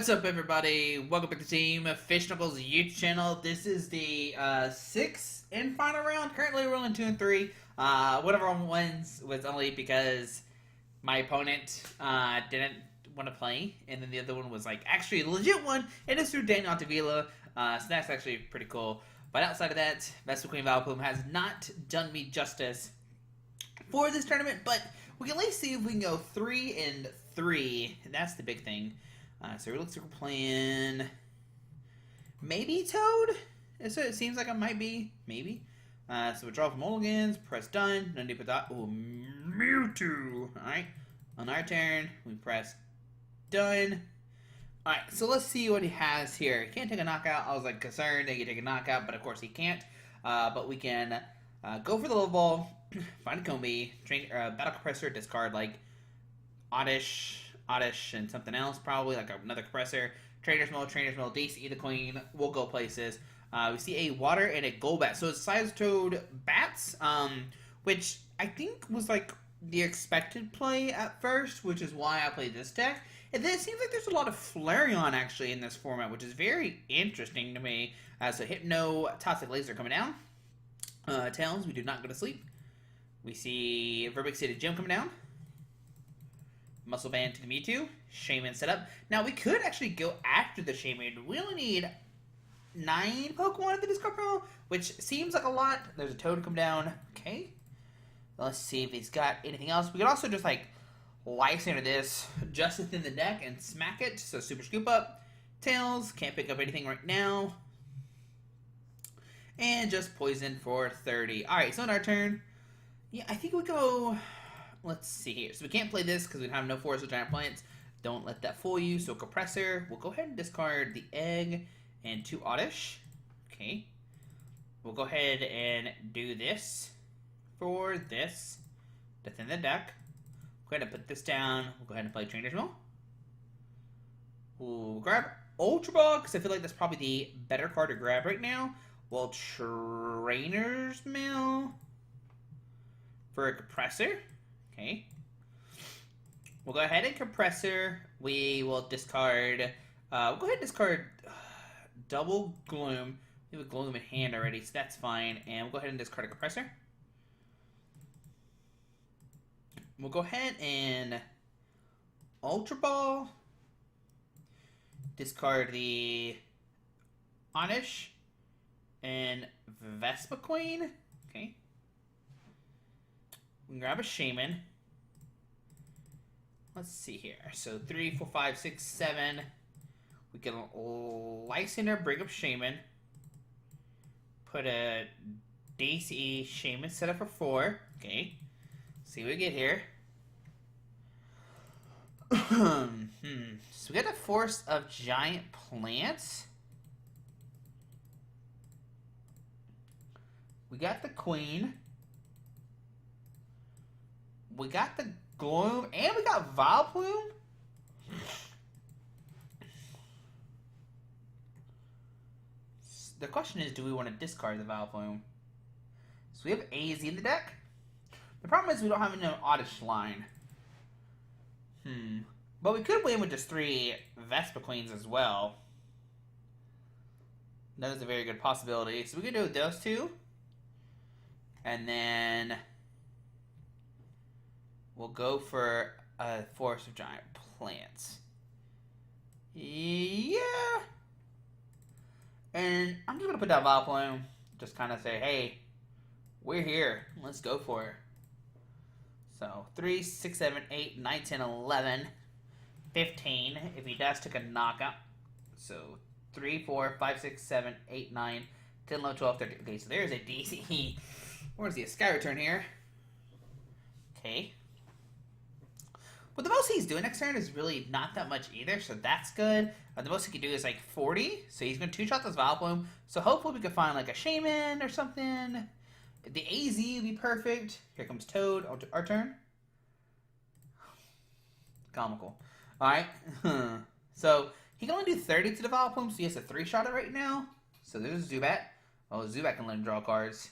What's up, everybody? Welcome back to Team Fish Knuckles YouTube channel. This is the sixth and final round. Currently, we're on 2 and 3. Whatever one wins was only because my opponent didn't want to play, and then the other one was like actually a legit one, and it's through Daniel Altavila. So that's actually pretty cool. But outside of that, Vespiquen Vileplume has not done me justice for this tournament. But we can at least see if we can go 3 and 3. And that's the big thing. So it looks like we're playing maybe Toad. So it seems like it might be. Maybe. So we draw from mulligans, press done. Then put that. Oh, Mewtwo. Alright. On our turn, we press done. Alright, so let's see what he has here. He can't take a knockout. I was like concerned that he could take a knockout, but of course he can't. But we can go for the level ball, find a Combi, train, battle compressor, discard like Oddish, and something else, probably like another compressor. Trainer's Mill, DC the Queen. We'll go places. We see a water and a Golbat. So it's Seismitod bats, which I think was like the expected play at first, which is why I played this deck. And then it seems like there's a lot of Flareon actually in this format, which is very interesting to me. So Hypno, Toxic Laser coming down. Tails, we do not go to sleep. We see Vespiquen Gym coming down. Muscle Band to the Mewtwo. Shaman set up. Now, we could actually go after the Shaman. We only need 9 Pokemon at the discard pile, which seems like a lot. There's a Toad come down. Okay. Let's see if he's got anything else. We could also just, like, Life Center this just within the deck and smack it. So, Super Scoop Up. Tails. Can't pick up anything right now. And just Poison for 30. Alright, so on our turn. Yeah, I think we go... Let's see here. So we can't play this because we have no Forest of Giant Plants. Don't let that fool you. So Compressor. We'll go ahead and discard the Egg and 2 Oddish. Okay. We'll go ahead and do this for this. That's in the deck. Go ahead and put this down. We'll go ahead and play Trainer's Mill. We'll grab Ultra Ball because I feel like that's probably the better card to grab right now. Well, Trainer's Mill for a Compressor. Okay. We'll go ahead and Compressor. We will discard. We'll go ahead and discard Double Gloom. We have a Gloom in hand already, so that's fine. And we'll go ahead and discard a Compressor. We'll go ahead and Ultra Ball. Discard the Oddish and Vespiquen. Okay. We can grab a Shaman. Let's see here. So 3, 4, 5, 6, 7. We can Life Center, bring up Shaman. Put a DC Shaman set up for 4. Okay. See what we get here. So we got the Force of Giant Plants. We got the Queen. We got the Gloom, and we got Vileplume. The question is, do we want to discard the Vileplume? So we have AZ in the deck. The problem is we don't have an Oddish line. But we could win with just 3 Vespiquens as well. That is a very good possibility. So we could do those 2. And then... we'll go for a Forest of Giant Plants. Yeah. And I'm just going to put down Vileplume. Just kind of say, hey, we're here. Let's go for it. So 3, 6, 7, 8, 9, 10, 11, 15. If he does take a knockout. So 3, 4, 5, 6, 7, 8, 9, 10, 11, 12, 13. Okay, so there's a DC. Where's he? A Sky Return here. Okay. But the most he's doing next turn is really not that much either, so that's good. The most he can do is like 40, so he's going to 2-shot this Vileplume. So hopefully we can find like a Shaman or something. The AZ would be perfect. Here comes Toad. Our turn. Comical. Alright. So he can only do 30 to the Vileplume, so he has to 3-shot it right now. So there's Zubat. Oh, Zubat can let him draw cards.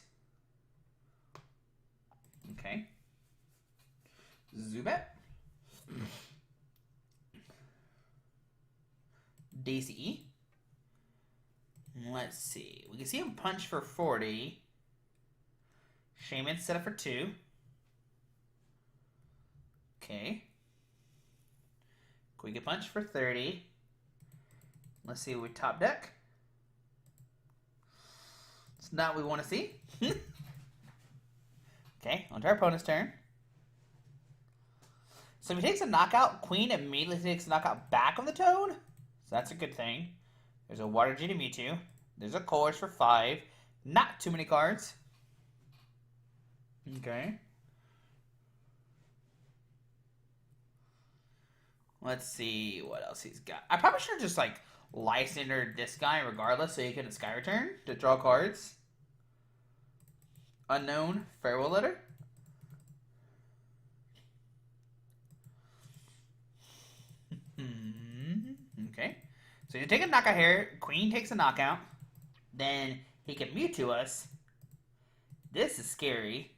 Okay. Zubat. DCE. Let's see. We can see him punch for 40. Shaman set up for 2. Okay. We can punch for 30. Let's see what we top deck. It's not what we want to see. Okay, on to our opponent's turn. So if he takes a knockout, Queen immediately takes a knockout back on the Toad. So that's a good thing. There's a Water G to Mewtwo. There's a Colress for 5. Not too many cards. Okay. Let's see what else he's got. I probably should have just like Lysander this guy regardless so you can Sky Return to draw cards. Unknown Farewell Letter. Okay. So you take a knockout here. Queen takes a knockout. Then he can Mewtwo us. This is scary.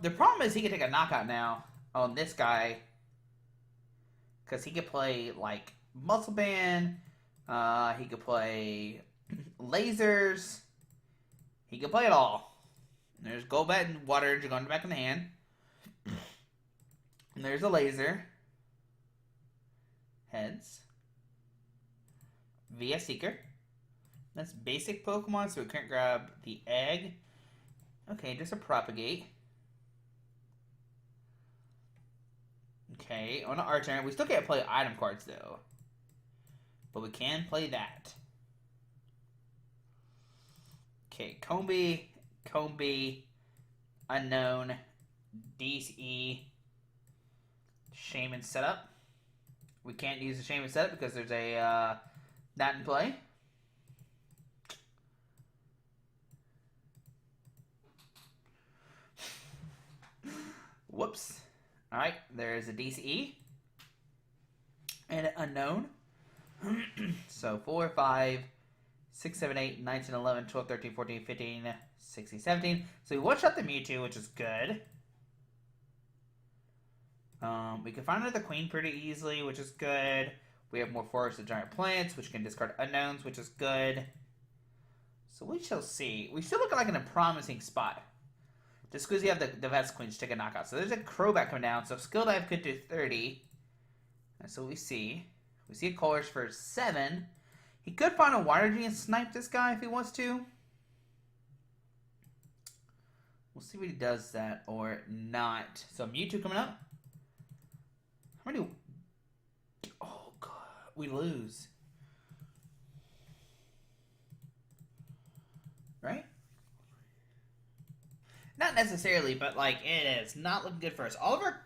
The problem is he can take a knockout now on this guy. Because he could play, like, Muscle Band. He could play lasers. He could play it all. There's Golbat and Water Energy going back in the hand. And there's a laser. Heads. VS Seeker. That's basic Pokemon, so we can't grab the egg. Okay, just a Propagate. Okay, on our turn, we still can't play item cards though. But we can play that. Okay, Combi, Unknown, DCE, Shaman setup. We can't use the Shaman setup because there's a that in play. Whoops. Alright, there's a DCE. And an Unknown. So 4, 5, 6, 7, 8, 9, 10, 11, 12, 13, 14, 15, 16, 17. So we one-shot the Mewtwo, which is good. We can find another Queen pretty easily, which is good. We have more Forest of Giant Plants, which can discard Unknowns, which is good. So we shall see. We still look like in a promising spot. Just because you have the Vespiquen to take a knockout. So there's a Crobat coming down. So Skill Dive could do 30. That's what we see. We see a Colress for 7. He could find a Water G and snipe this guy if he wants to. We'll see if he does that or not. So Mewtwo coming up. How many? Oh, God. We lose. Right? Not necessarily, but like it is not looking good for us. All of our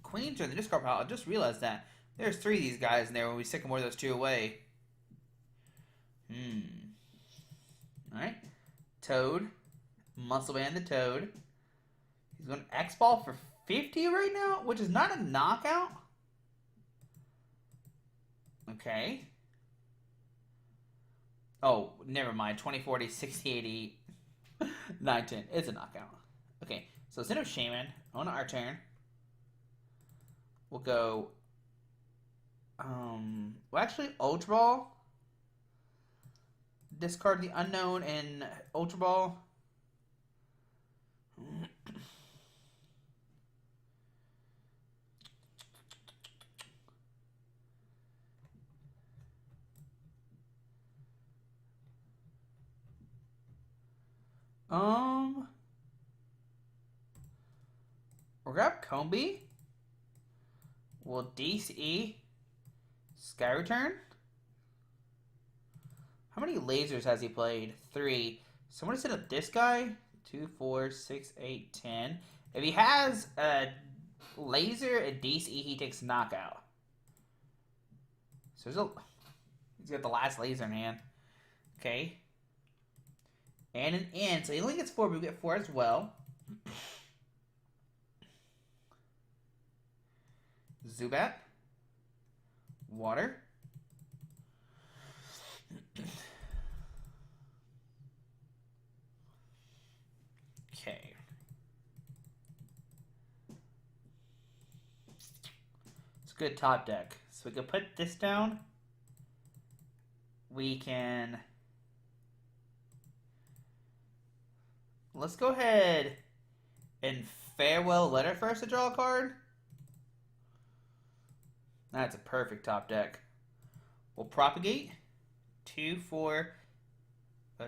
Queens are in the discard pile. I just realized that there's 3 of these guys in there when we sycamore those 2 away. Alright. Toad. Muscle Band the Toad. He's going to X-Ball for 50 right now, which is not a knockout. Okay. Oh, never mind. 20, 40, 60, 80. 9, 10. It's a knockout. Okay, so instead of Shaman, on our turn, we'll go. Well, actually, Ultra Ball. Discard the Unknown and Ultra Ball. We'll grab Combi. We'll DCE. Sky Return. How many lasers has he played? 3. So I'm going to set up this guy. 2, 4, 6, 8, 10. If he has a laser and DCE, he takes knockout. So he's got the last laser in hand. Okay. And an N. So he only gets 4, but we get 4 as well. Zubat. Water. a good top deck. So we can put this down. We can... Let's go ahead and farewell letter first to draw a card. That's a perfect top deck. We'll propagate. 2, 4,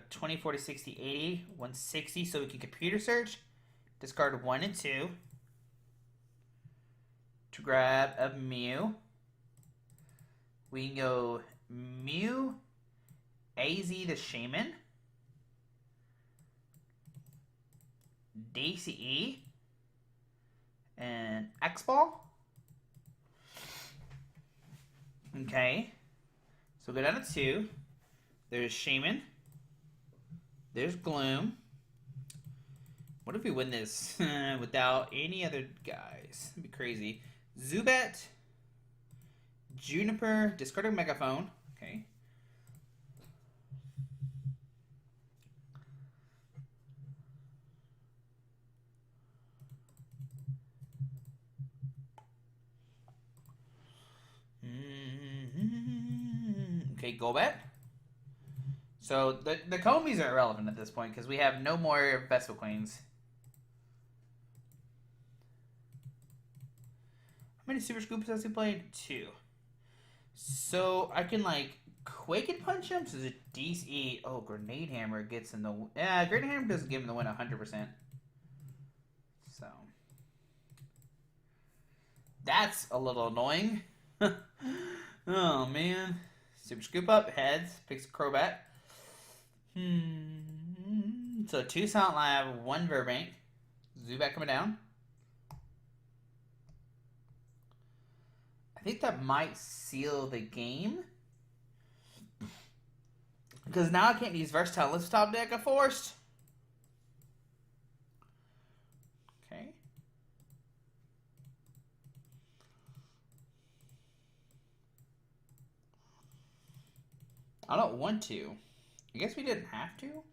20, 40, 60, 80, 160. So we can computer search. Discard 1 and 2. To grab a Mew. We can go Mew, AZ the Shaman, DCE, and X-Ball. Okay. So go down to 2. There's Shaman. There's Gloom. What if we win this without any other guys? That'd be crazy. Zubat, Juniper, discarding Megaphone. Okay. Okay, Golbat. So the Combis are irrelevant at this point because we have no more Vespiquens. How many Super Scoops has he played? 2. So I can like Quake and punch him. So it's a DC. Oh, Grenade Hammer gets in the. Yeah, Grenade Hammer doesn't give him the win 100%. So that's a little annoying. Oh man. Super Scoop up, heads, picks a Crobat. So 2 Silent Lab, 1 Verbank. Zubat coming down. I think that might seal the game. Because now I can't use Versatile. Let's top deck a Forest. Okay. I don't want to. I guess we didn't have to.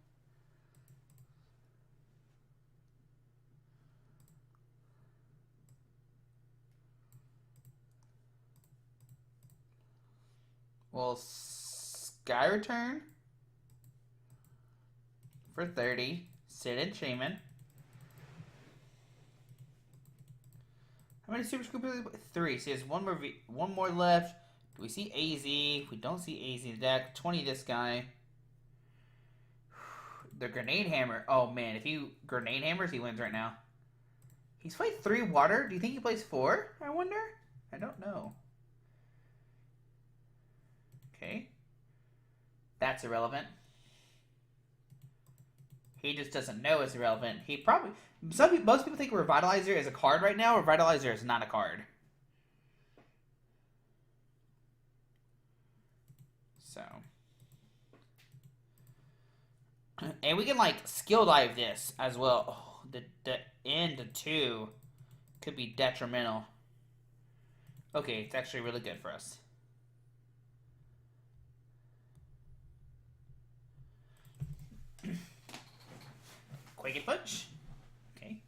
Well, Sky Return for 30. Sid and Shaman. How many Super Scoops? 3. So he has one more left. Do we see AZ? We don't see AZ in the deck. 20 this guy. The Grenade Hammer. Oh man, if he Grenade Hammers, he wins right now. He's played 3 water. Do you think he plays 4? I wonder. I don't know. Okay. That's irrelevant. He just doesn't know it's irrelevant. He probably... Most people think Revitalizer is a card right now. Revitalizer is not a card. So... And we can, like, skill dive this as well. Oh, the end of 2 could be detrimental. Okay, it's actually really good for us. Quake and punch. Okay.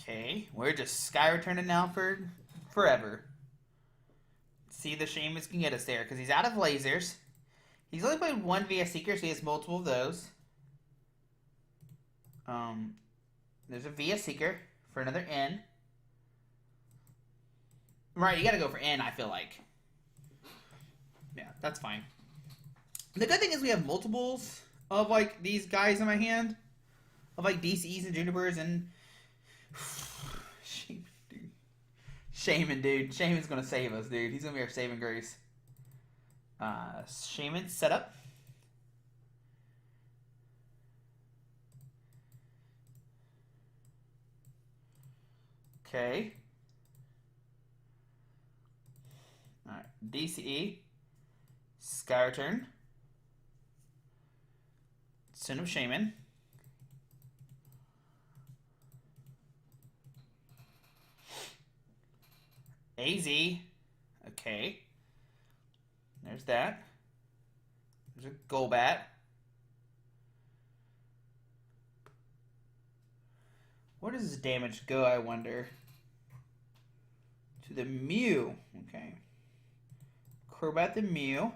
Okay, we're just Sky Returning now for forever. See, the Shamus can get us there because he's out of lasers. He's only played 1 VS Seeker, so he has multiple of those. There's a VS Seeker for another N. Right, you gotta go for N, I feel like. Yeah, that's fine. The good thing is we have multiples of, like, these guys in my hand. Of, like, DCs and Junipers and... Shaman, dude. Shaman's gonna save us, dude. He's gonna be our saving grace. Shaman setup. Okay. Alright. DCE. Sky Return. Son of Shaman. AZ. Okay. There's that. There's a Golbat. Where does his damage go, I wonder? To the Mew. Okay. Crobat the Mew.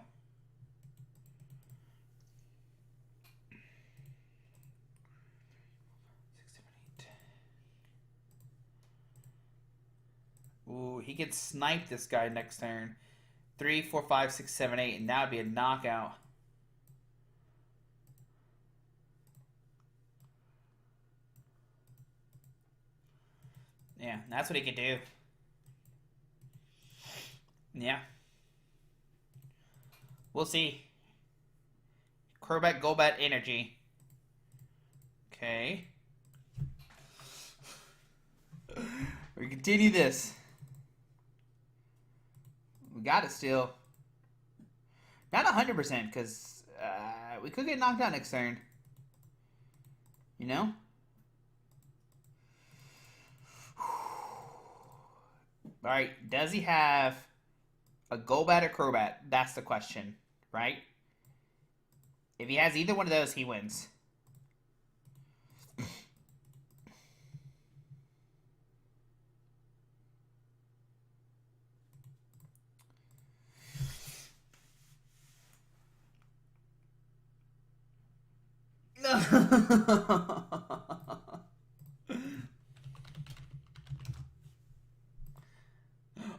Ooh, he could snipe this guy next turn. 3, 4, 5, 6, 7, 8, and that would be a knockout. Yeah, that's what he could do. Yeah. We'll see. Crobat, Golbat, Energy. Okay. We continue this. We got it still. Not 100%, because we could get knocked out next turn. You know? Alright, does he have a Golbat or Crobat? That's the question, right? If he has either one of those, he wins.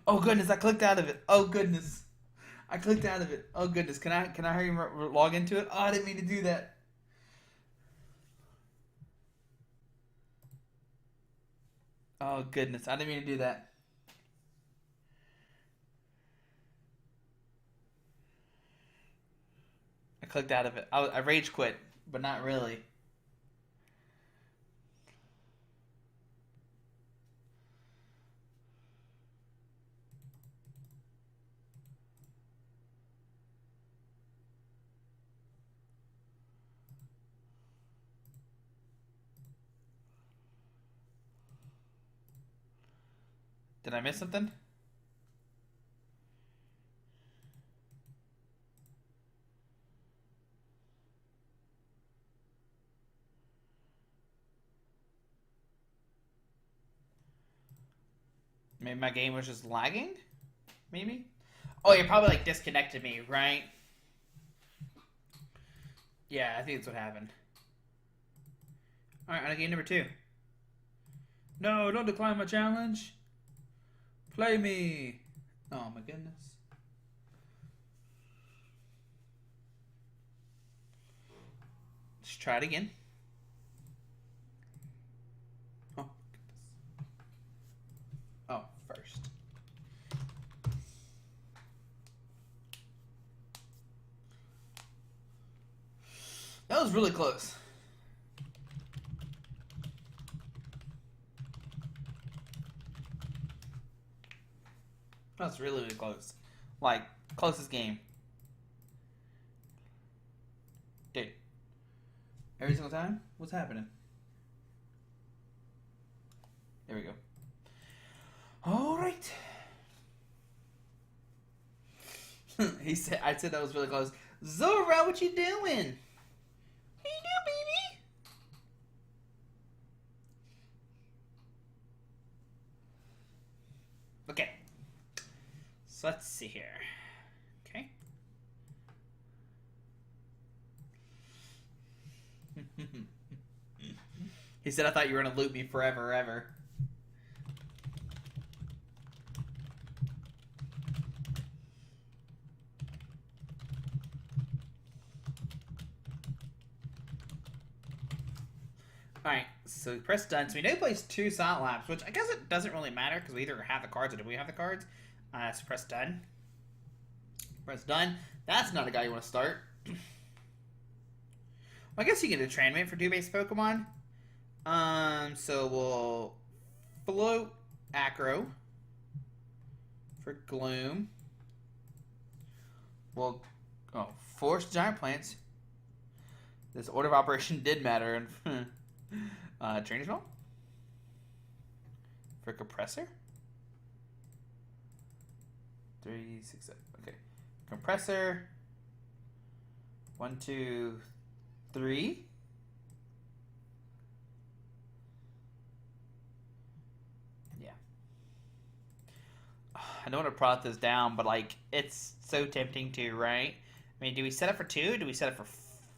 Oh goodness, I clicked out of it. Oh goodness. I clicked out of it. Oh goodness. Can I hurry and log into it? Oh, I didn't mean to do that. Oh goodness. I didn't mean to do that. I clicked out of it. I rage quit, but not really. Did I miss something? Maybe my game was just lagging? Maybe? Oh, you probably like disconnected me, right? Yeah, I think that's what happened. Alright, on game number 2. No, don't decline my challenge. Play me. Oh my goodness. Let's try it again. Oh, goodness. Oh, first. That was really close. That's really, really close. Like, closest game. Dude. Every single time? What's happening? There we go. Alright. I said that was really close. Zora, what you doing? How you doing, baby? Okay. So let's see here. Okay. He said, I thought you were going to loop me forever, ever. Alright, so we press done. So we know he plays 2 Silent Labs, which I guess it doesn't really matter because we either have the cards or do we have the cards. So press done. Press done. That's not a guy you want to start. Well, I guess you get a Transmute for 2 base Pokemon. So we'll float Acro for Gloom. We'll force Giant Plants. This order of operation did matter. Trainer's Ball for Compressor. 3, 6, 7. Okay, Compressor. 1, 2, 3. Yeah. I don't want to prod this down, but like it's so tempting to, right? I mean, do we set it for 2? Do we set it for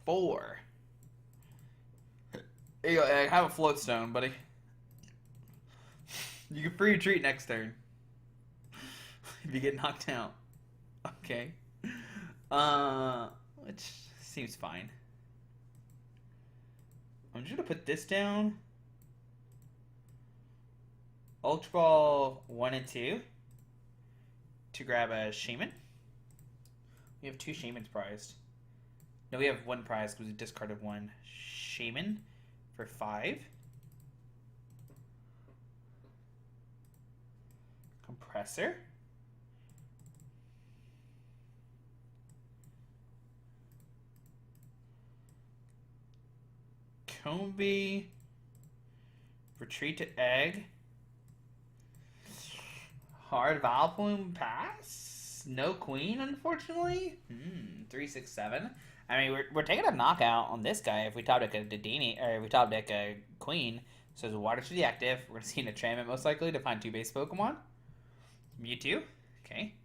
4? Here you go, Egg. Have a float stone, buddy. You can free retreat next turn. If you get knocked out. Okay. Which seems fine. I'm just gonna put this down. Ultra Ball 1 and 2 to grab a Shaman. We have 2 Shamans prized. No, we have 1 prize because we discarded 1 Shaman for 5. Compressor. Combi. Retreat to Egg. Hard Vileplume pass. No Queen, unfortunately. 3, 6, 7. I mean, we're taking a knockout on this guy if we top deck a Dedenne, or if we top deck a Queen. So the Water to the active. We're gonna see an enchantment most likely to find 2 base Pokemon. Mewtwo. Okay.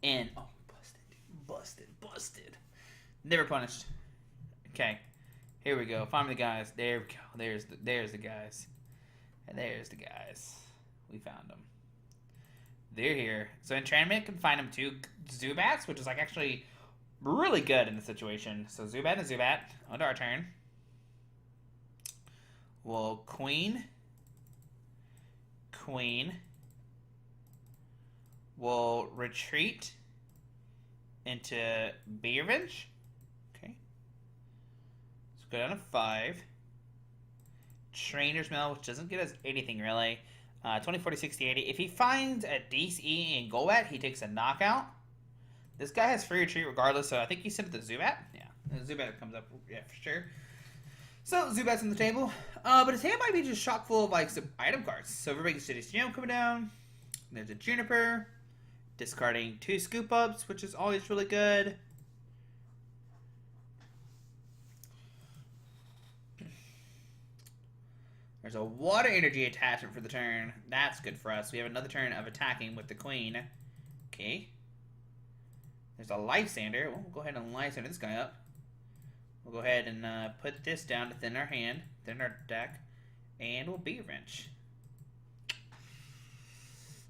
And oh, busted. Never punished. Okay. Here we go. Find the guys. There we go. There's the guys. And there's the guys. We found them. They're here. So enchantment can find them 2 Zubats, which is like actually really good in the situation. So Zubat and Zubat on our turn. Well, Queen. Will retreat into Be Revenge. Okay. So go down to 5. Trainer's Mail, which doesn't get us anything really. 20, 40, 60, 80. If he finds a DCE in Golbat, he takes a knockout. This guy has free retreat regardless, so I think you sent it to Zubat. Yeah, the Zubat comes up, yeah, for sure. So, Zubat's on the table. But his hand might be just chock full of, like, some item cards. So, everybody can see this Geom coming down. There's a Juniper. Discarding 2 Scoop Ups, which is always really good. There's a Water Energy attachment for the turn. That's good for us. We have another turn of attacking with the Queen. Okay. There's a Life Sander. We'll go ahead and Life Sander this guy up. We'll go ahead and put this down to thin our hand, thin our deck, and we'll Be Revenge.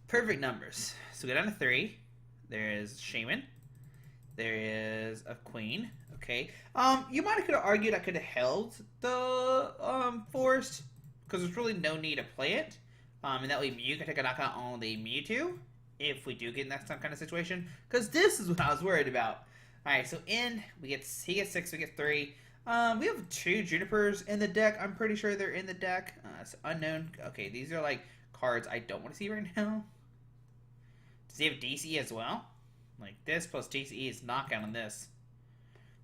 Perfect numbers. So we go down to 3. There is Shaman. There is a Queen. Okay. You might have could have argued I could have held the Forest because there's really no need to play it. And that way Mew can take a knockout on the Mewtwo if we do get in that kind of situation. Because this is what I was worried about. Alright, so he gets 6, we get 3. We have 2 Junipers in the deck. I'm pretty sure they're in the deck. It's unknown. Okay, these are like cards I don't want to see right now. Does he have DCE as well? Like this plus DCE is knockout on this.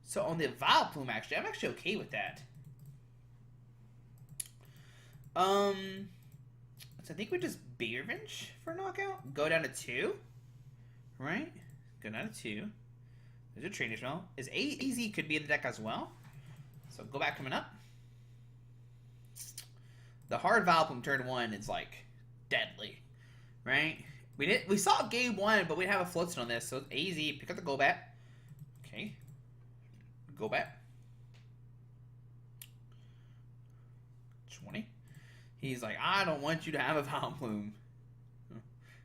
So on the Vileplume, actually, I'm actually okay with that. So I think we just Be Revenge for knockout. Go down to 2. Right? Go down to 2. There's a Trainer's Mail. Is AZ could be in the deck as well. So go back coming up. The hard Vileplume turn 1 is like deadly. Right? We saw game 1, but we have a floatstone on this. So AZ, pick up the Golbat. Okay. Golbat. 20. He's like, I don't want you to have a Vileplume.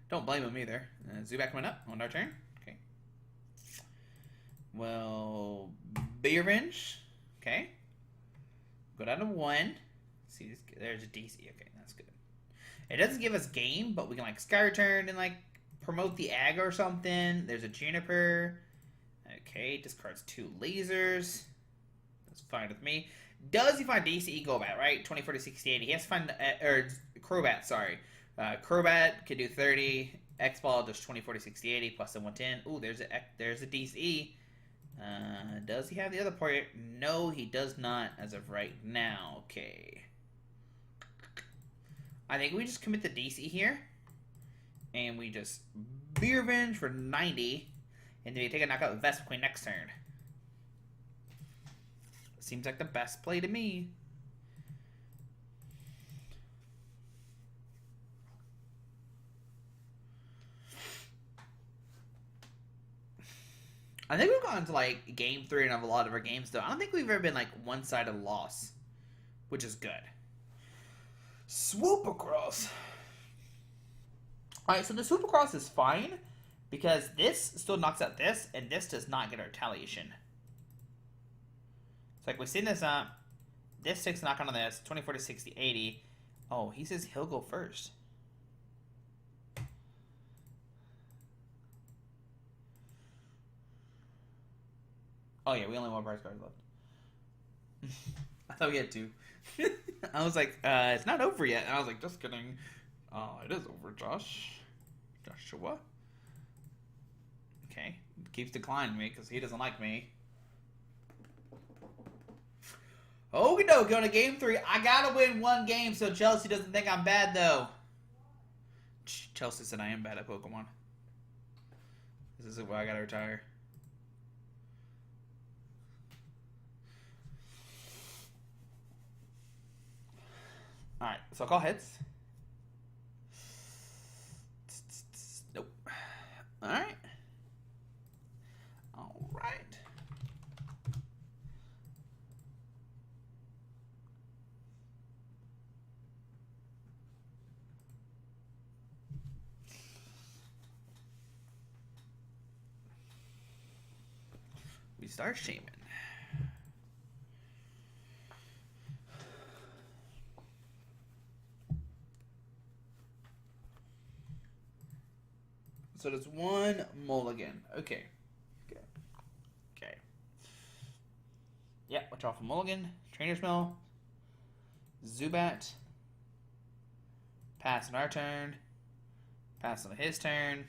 Don't blame him either. Zubat coming up on our turn. Okay. Well, Be Revenge. Okay. Go down to 1. See, there's a DC. Okay, that's good. It doesn't give us game, but we can like Sky Return and like promote the Ag or something. There's a Juniper. Okay, discards 2 lasers. That's fine with me. Does he find DCE Golbat, right? 20, 40, 60, 80. He has to find, or Crobat, sorry. Crobat can do 30. X-Ball does 20, 40, 60, 80, plus the 110. Ooh, there's a DCE. Does he have the other part? No, he does not as of right now. Okay. I think we just commit the DC here. And we just Be Revenge for 90. And then we take a knockout with Vespiquen next turn. Seems like the best play to me. I think we've gone to like game 3 of a lot of our games though. I don't think we've ever been like one-sided loss, which is good. Swoop across. Alright, so the swoop across is fine because this still knocks out this, and this does not get a retaliation. So like we send this up, this 6 knock on this, 24 to 60, 80. Oh, he says he'll go first. Oh yeah, we only have one prize card left. I thought we had 2. I was like, it's not over yet. And I was like, just kidding. Oh, it is over, Joshua. Okay. Keeps declining me because he doesn't like me. Okie doke, going to game 3. I gotta win 1 game so Chelsea doesn't think I'm bad though. Chelsea said I am bad at Pokemon. This is why I gotta retire. Alright, so I'll call heads. Nope. Alright. Alright. We start shaming. So there's 1 mulligan. Okay. Okay. Yeah, watch out for mulligan. Trainer's Mill. Zubat. Pass on our turn. Pass on his turn.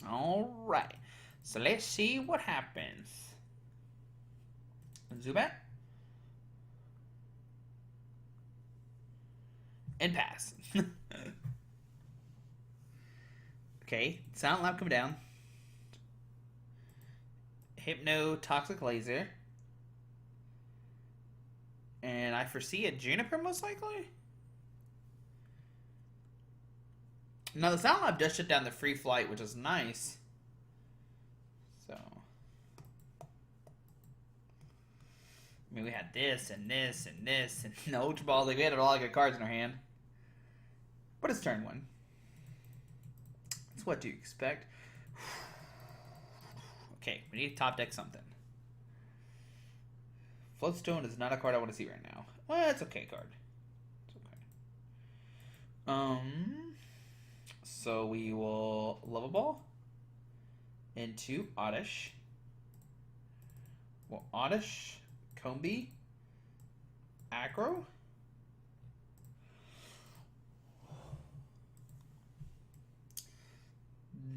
Alright. So let's see what happens. Zubat. And pass. Okay, Sound Lab coming down. Hypno Toxic Laser. And I foresee a Juniper most likely. Now the Sound Lab does shut down the free flight, which is nice. So I mean we had this and this and this and the Ultra Ball. Like we had a lot of good cards in our hand. But it's turn 1. That's what do you expect? Okay, we need to top deck something. Floatstone is not a card I want to see right now. Well, it's okay card. It's okay. So we will Level Ball into Oddish. Well, Oddish, Combi, Aggro.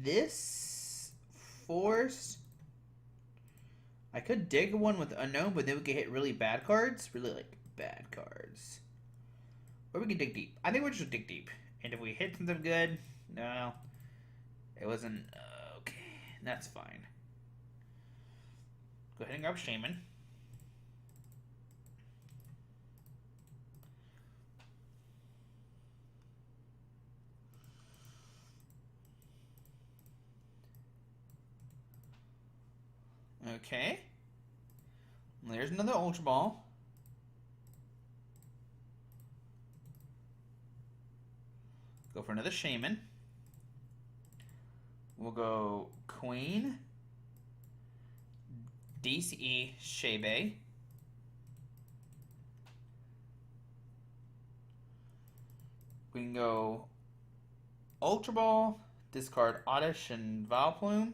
This force, I could dig one with Unknown, but then we could hit really bad cards. Really, like, bad cards. Or we can dig deep. I think we're just dig deep. And if we hit something good, no. It wasn't, okay. That's fine. Go ahead and grab Shaman. Okay. There's another Ultra Ball. Go for another Shaman. We'll go Queen, DCE, Shebe. We can go Ultra Ball, discard Oddish and Vileplume.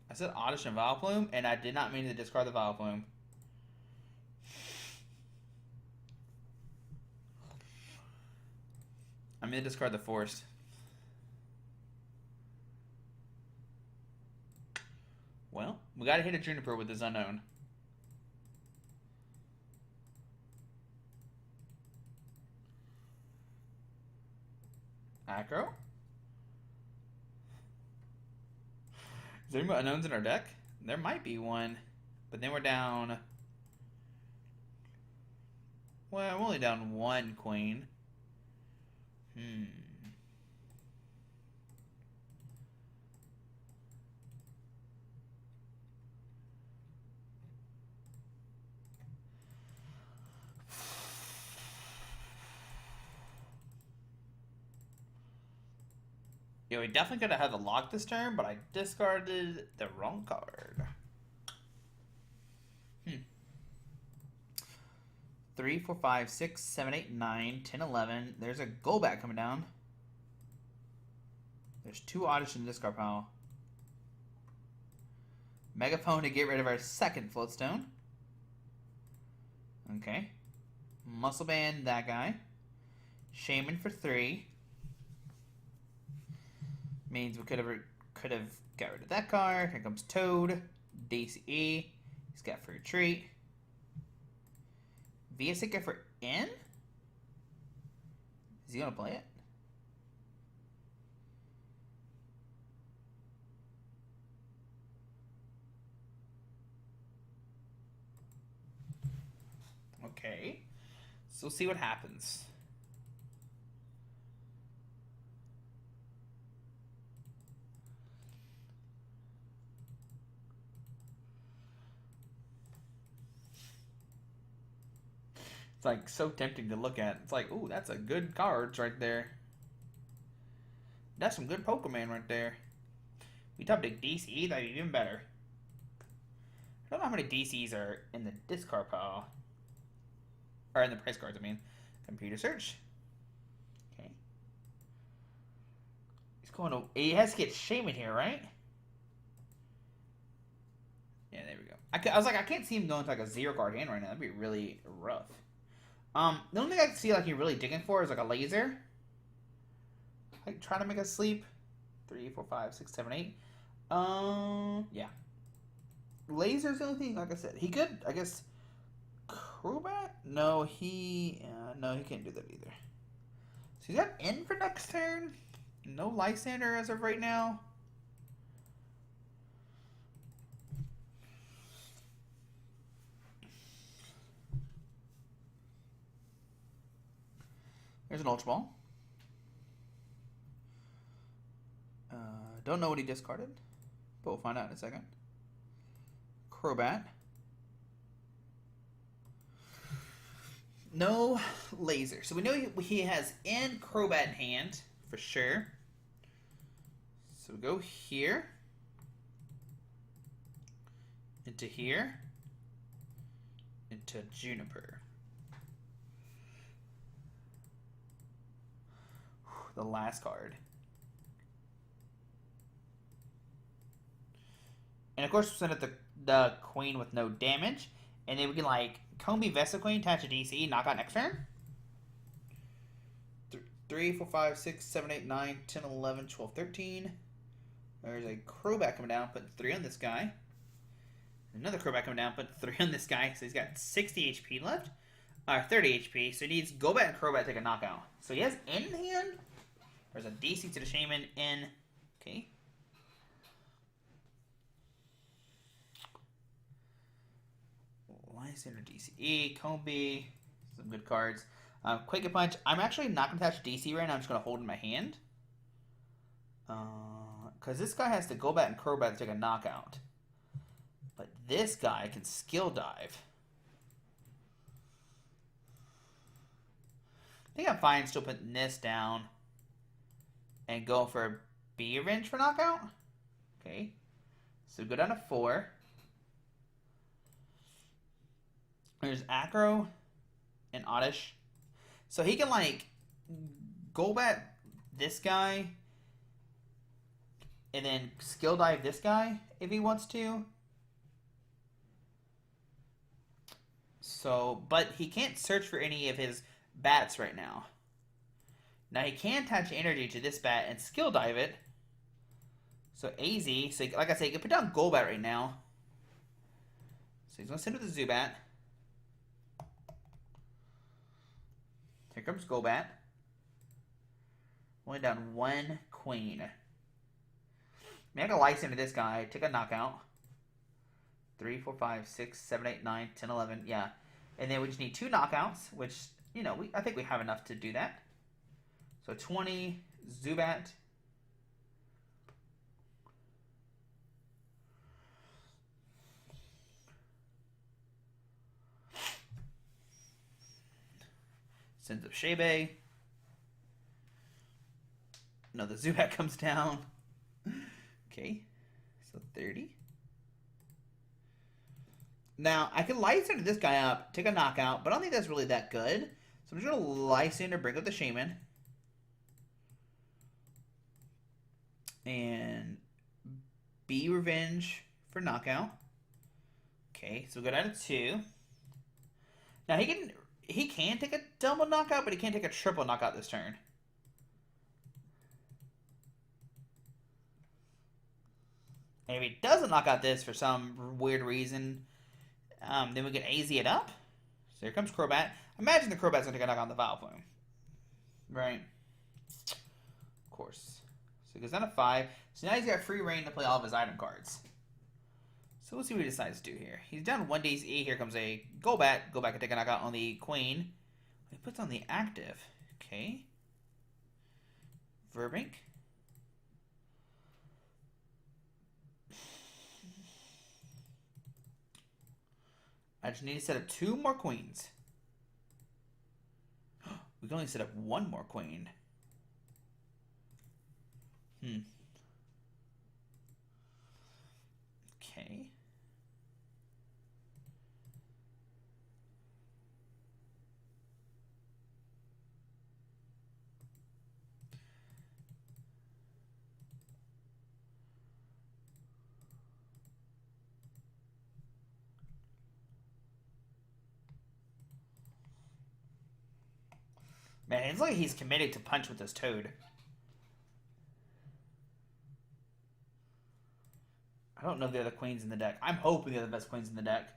I said Oddish and Vileplume, and I did not mean to discard the Vileplume. I mean to discard the Force. Well, we gotta hit a Juniper with this Unknown. Acro. Is there any more Unknowns in our deck? There might be one. But then we're down... Well, I'm only down 1 queen. Yeah, we definitely could have had the lock this turn, but I discarded the wrong card. 3, 4, 5, 6, 7, 8, 9, 10, 11. There's a Golbat coming down. There's 2 Oddish in the discard pile. Megaphone to get rid of our second Floatstone. Okay. Muscle Band, that guy. Shaman for 3. Means we could have got rid of that card. Here comes Toad. DCE. He's got for retreat. Vespiquen for N? Is he gonna play it? Okay. So we'll see what happens. It's like so tempting to look at. It's like, ooh, that's a good cards right there. That's some good Pokemon right there. We top a DCE, that'd be even better. I don't know how many DCs are in the discard pile. Or in the price cards, I mean. Computer search. Okay. He's going to... He has to get Shaman here, right? Yeah, there we go. I was like, I can't see him going to like a 0 card hand right now. That'd be really rough. The only thing I can see like you're really digging for is like a laser. Like trying to make us sleep. 3, 4, 5, 6, 7, 8. Yeah. Laser's the only thing, like I said. He could, I guess, Crobat? No, he can't do that either. So he's got N for next turn. No Lysander as of right now. There's an Ultra Ball. Don't know what he discarded, but we'll find out in a second. Crobat. No laser. So we know he has N Crobat in hand, for sure. So we go here. Into here. Into Juniper. The last card. And of course, we'll send it the Queen with no damage. And then we can, like, Combi Vespiquen, attach a DC, knock out next turn. 3, 4, 5, 6, 7, 8, 9, 10, 11, 12, 13. There's a Crobat coming down, putting 3 on this guy. Another Crobat coming down, putting 3 on this guy. So he's got 60 HP left. 30 HP. So he needs Golbat and Crobat to take a knockout. So he has N in hand. There's a DC to the Shaman, N. Okay. Lysander, DCE, Combi. Some good cards. Quake and Punch. I'm actually not going to attach DC right now. I'm just going to hold it in my hand. Because this guy has to Golbat and Crobat to take a knockout. But this guy can skill dive. I think I'm fine still putting this down. And go for a B Revenge for knockout. Okay. So go down to 4. There's Acro and Oddish. So he can, like, Golbat this guy. And then skill dive this guy if he wants to. So, but he can't search for any of his bats right now. Now he can attach energy to this bat and skill dive it. So AZ, so like I said, you can put down Golbat right now. So he's going to send with the Zubat. Here comes Golbat. Only down 1 Queen. Make a Lysander to this guy, take a knockout. 3, 4, 5, 6, 7, 8, 9, 10, 11. Yeah. And then we just need 2 knockouts, which, you know, I think we have enough to do that. So 20, Zubat. Sends up Shebe. No, the Zubat comes down. Okay. So 30. Now, I can Lysander this guy up, take a knockout, but I don't think that's really that good. So I'm just going to Lysander, bring up the Shaman. And B Revenge for knockout. Okay, so we'll go down to 2. Now, he can take a double knockout, but he can't take a triple knockout this turn. And if he doesn't knock out this for some weird reason, then we can AZ it up. So here comes Crobat. Imagine the Crobat's going to take a knock on the Vileplume. Right? Of course. So it goes down to 5. So now he's got free reign to play all of his item cards. So we'll see what he decides to do here. He's down 1 DCE. Here comes a Golbat. Go back and take a knockout on the Queen. He puts on the active. Okay. Verbank. I just need to set up 2 more queens. We can only set up 1 more queen. Okay. Man, it's like he's committed to punch with this Toad. I don't know the other queens in the deck. I'm hoping they're the best queens in the deck.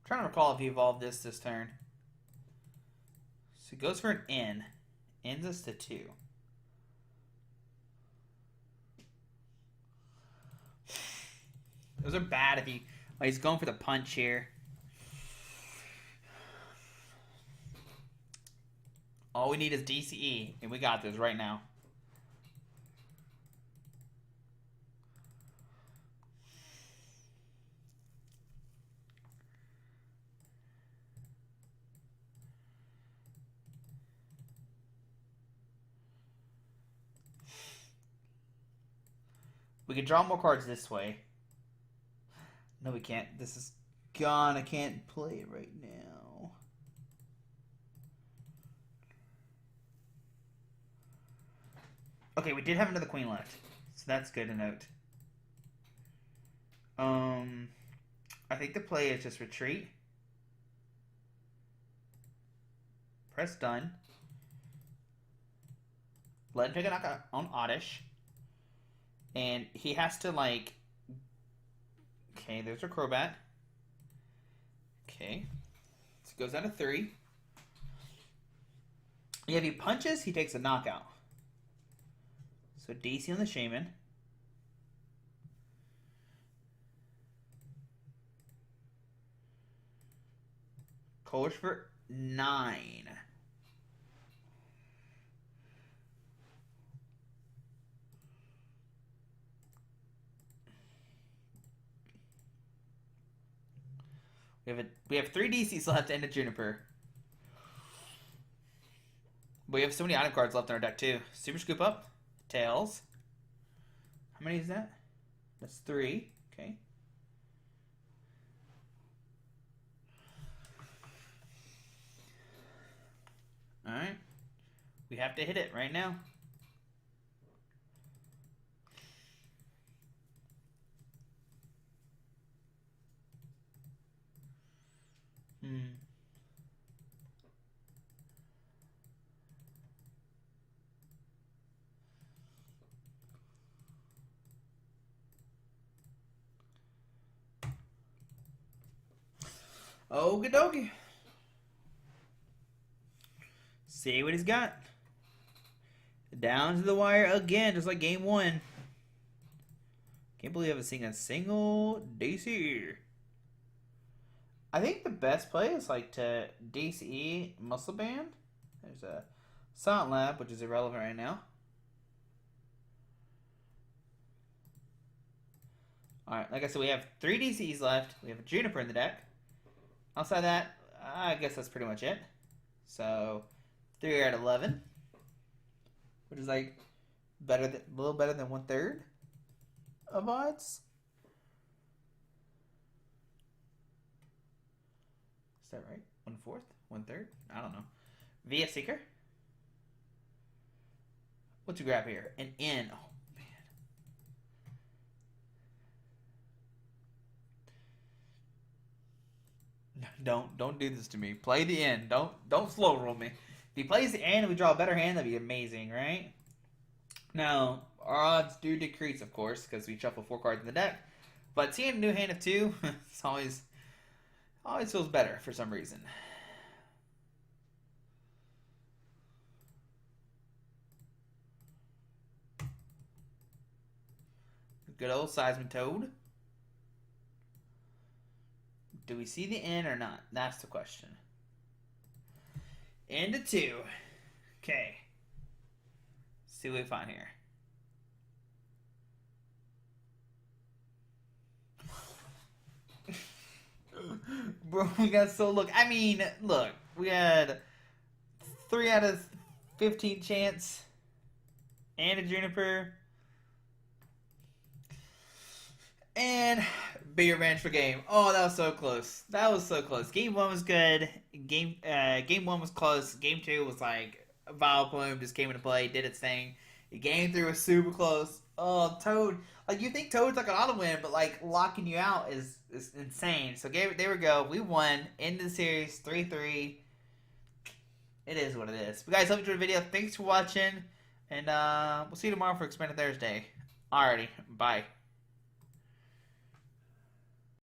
I'm trying to recall if he evolved this turn. So he goes for an N. Ends us to 2. Those are bad if he... Oh, he's going for the punch here. All we need is DCE, and we got this right now. We can draw more cards this way. No, we can't. This is gone. I can't play it right now. Okay, we did have another queen left. So that's good to note. I think the play is just retreat. Press done. Let him take a knockout on Oddish. And he has to, like... Okay, there's a Crobat. Okay. So it goes down to 3. Yeah, if he punches, he takes a knockout. So DC on the Shaman. Colors for 9. We have 3 DCs left to end a Juniper. But we have so many item cards left in our deck too. Super Scoop Up, Tails. How many is that? That's 3. Okay. Alright. We have to hit it right now. Okie dokie. See what he's got. Down to the wire again, just like game one. Can't believe I haven't seen a single DC. I think the best play is like to DCE Muscle Band. There's a Silent Lab, which is irrelevant right now. Alright, like I said, we have 3 DCEs left. We have a Juniper in the deck. Outside that, I guess that's pretty much it. So, 3 out of 11. Which is like better than, a little better than 1/3 of odds. Is that right? 1/4? 1/3? I don't know. Via Seeker. What you grab here? An N. Oh man. Don't do this to me. Play the N. Don't slow roll me. If he plays the N and we draw a better hand, that'd be amazing, right? Now, our odds do decrease, of course, because we shuffle 4 cards in the deck. But seeing a new hand of 2, it's always feels better for some reason. Good old Seismitod. Do we see the N or not? That's the question. Into 2. Okay. See what we find here. Bro, we got so look. I mean, look. We had 3 out of 15 chance. And a Juniper. And bigger advantage for game. Oh, that was so close. That was so close. Game 1 was good. Game 1 was close. Game 2 was like Vileplume just came into play, did its thing. Game 3 was super close. Oh, Toad. Like, you think Toad's like an auto win, but like locking you out is insane. So there we go. We won. End of the series 3-3. It is what it is. But guys, hope you enjoyed the video. Thanks for watching. And we'll see you tomorrow for Expanded Thursday. Alrighty. Bye.